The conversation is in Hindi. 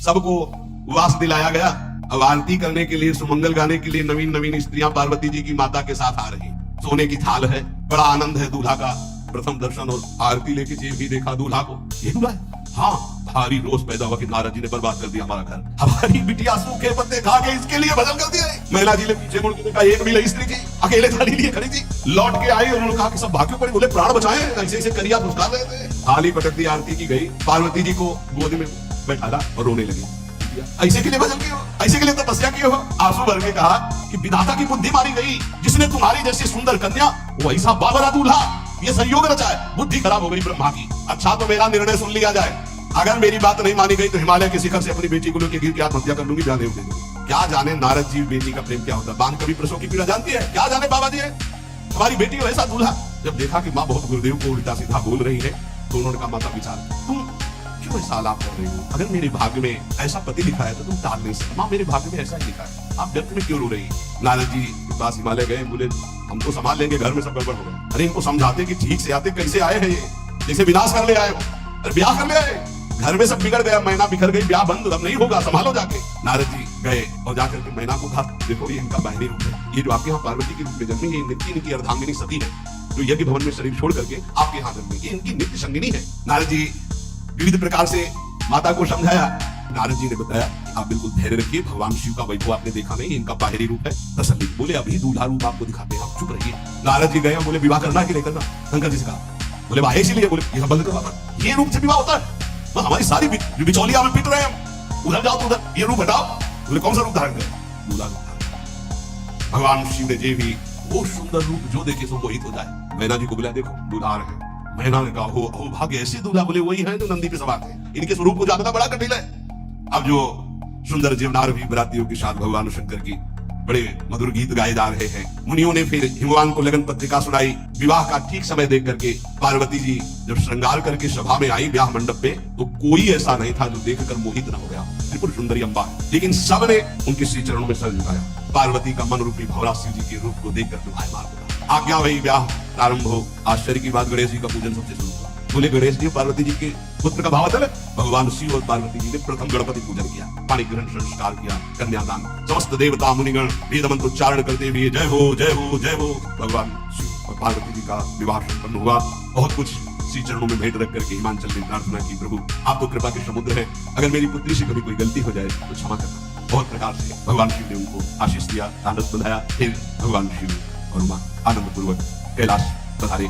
सबको वास दिलाया गया। अब आरती करने के लिए, सुमंगल गाने के लिए नवीन नवीन स्त्रियां पार्वती जी की माता के साथ आ रही। सोने की थाल है, बड़ा आनंद है दूल्हा का। प्रथम दर्शन और आरती लेके जी भी देखा दूल्हा को। ये दूल्हा है? हाँ, भारी रोष पैदा हुआ कि नारद जी ने बर्बाद कर दिया हमारा घर। हमारी बिटिया सूखे पत्ते खा के इसके लिए बदल कर दिया। महिला जी ने पीछे मुड़ के देखा, एक भी स्त्री थी, अकेले थाली लिए खड़ी थी। लौट के आई, उन्होंने कहा कि सब भाग्य पड़े, बोले प्राण बचाए, ऐसे ऐसे करिया पुरस्कार रहे थे। थाली पटक दी, आरती की गई, पार्वती जी को गोद में बैठाला और रोने लगी। ऐसे के लिए भजन किए हो, ऐसे के लिए तपस्या किए हो। आंसू भर के कहा कि विधाता की बुद्धि मारी गई, जिसने तुम्हारी जैसी सुंदर कन्या, वो ऐसा बाबरा दूल्हा, ये संयोग रचा है। बुद्धि खराब हो गई ब्रह्मा की। अच्छा तो मेरा निर्णय सुन लिया जाए, अगर मेरी बात नहीं मानी गई तो हिमालय के शिखर से अपनी बेटी को लेकर गिर के आत्महत्या कर लूंगी, ब्याह दे दूंगी। क्या जाने नारद जी बेटी का प्रेम क्या होता है, बांध कभी प्रसव की पीड़ा जानती है, क्या जाने बाबा जी हमारी बेटी को ऐसा दूल्हा। जब देखा कि माँ बहुत गुरुदेव को उल्टा सीधा बोल रही है तो उन्होंने कहा, माता विचार, तुम क्यों ऐसा आलाप कर रही हो? अगर मेरे भाग्य में ऐसा पति लिखा है तो तुम टाल नहीं सकते। माँ मेरे भाग्य में ऐसा ही लिखा है, आप व्यर्थ में क्यों रो रही? नारद जी के पास हिमालय गए, बोले हम तो संभाल लेंगे, घर में सब गड़बड़ हो गए। अरे इनको समझाते कि ठीक से आते, कैसे आए हैं ये, जैसे विनाश कर ले आए हो। अरे ब्याह कर ले आए, घर में सब बिगड़ गया, मैना बिखर गई, ब्याह बंद, अब नहीं होगा, संभालो जाके। नारद जी गए और जाकर के मैना को कहा, देखो ये इनका बाहिनी रूप है, ये जो आपके यहाँ पार्वती के रूप में जन्मी है, नित्य इनकी अर्धांगिनी सती है, जो यज्ञ भवन में शरीर छोड़ करके आपके यहाँ जन्मी, ये इनकी नित्य संगिनी है। नारद जी विविध प्रकार से माता को समझाया। नारद जी ने बताया, आप बिल्कुल धैर्य रखिए, भगवान शिव का वैभव आपने देखा नहीं, इनका बाहरी रूप है तसल्ली। बोले अभी दूल्हा रूप आपको दिखाते हैं, आप चुप रहिए। नारद जी गए, बोले विवाह करना कि नहीं करना? शंकर जी से कहा, बोले वाह इसीलिए, बोले ये बंद करवा, ये रूप से विवाह होता है? हमारी सारी बिचौलिया में पिट रहे हैं, उधर जाओ तो उधर, ये रूप हटाओ। बोले कौन सा रूप धारण करें? दूल्हा रूप। भगवान शिव ने जे भी वो सुंदर रूप जो देखे सो मोहित हो जाए। मैना जी को बोला, देखो दूल्हा आ रहे हैं। मैना ने कहा, हो भाग्य, ऐसे दूल्हा? बोले वही है जो नंदी पे सवार थे, इनके स्वरूप को जानना बड़ा कठिन है। अब जो सुंदर जीवनार भी बरातियों के साथ भगवान शंकर की बड़े मधुर गीत गाए जा रहे हैं। मुनियों ने फिर हिमवान को लगन पत्रिका सुनाई। विवाह का ठीक समय देख करके पार्वती जी जब श्रृंगार करके सभा में आई ब्याह मंडप पे, तो कोई ऐसा नहीं था जो देखकर मोहित न हो गया। त्रिपुर सुंदरी अम्बा, लेकिन सबने उनके श्री चरणों में सर झुकाया। पार्वती का मन रूपी भवरा शिव जी के रूप को देखकर दुहाई मार आज्ञा वही ब्याह प्रारंभ हो। आश्चर्य की बात, गणेश जी का पूजन सबसे शुरू हुआ। बोले गणेश जी पार्वती जी के पुत्र का भाव है। भगवान शिव और पार्वती जी ने प्रथम गणपति पूजन किया, पाणी ग्रहण संस्कार किया, कन्यादान। समस्त देवता मुनिगण वेद मंत्र उच्चारण करते हुए जय हो जय हो जय हो। भगवान शिव और पार्वती जी का विवाह संपन्न हुआ। बहुत कुछ श्री चरणों में भेंट रख करके हिमांचल ने प्रार्थना की, प्रभु आप तो कृपा के समुद्र है, अगर मेरी पुत्री से कभी कोई गलती हो जाए तो क्षमा करना। बहुत प्रकार से भगवान शिव ने उनको आशीष दिया, आनंद बंधाया। फिर भगवान शिव और मां आनंद पूर्वक कैलाश पधारे।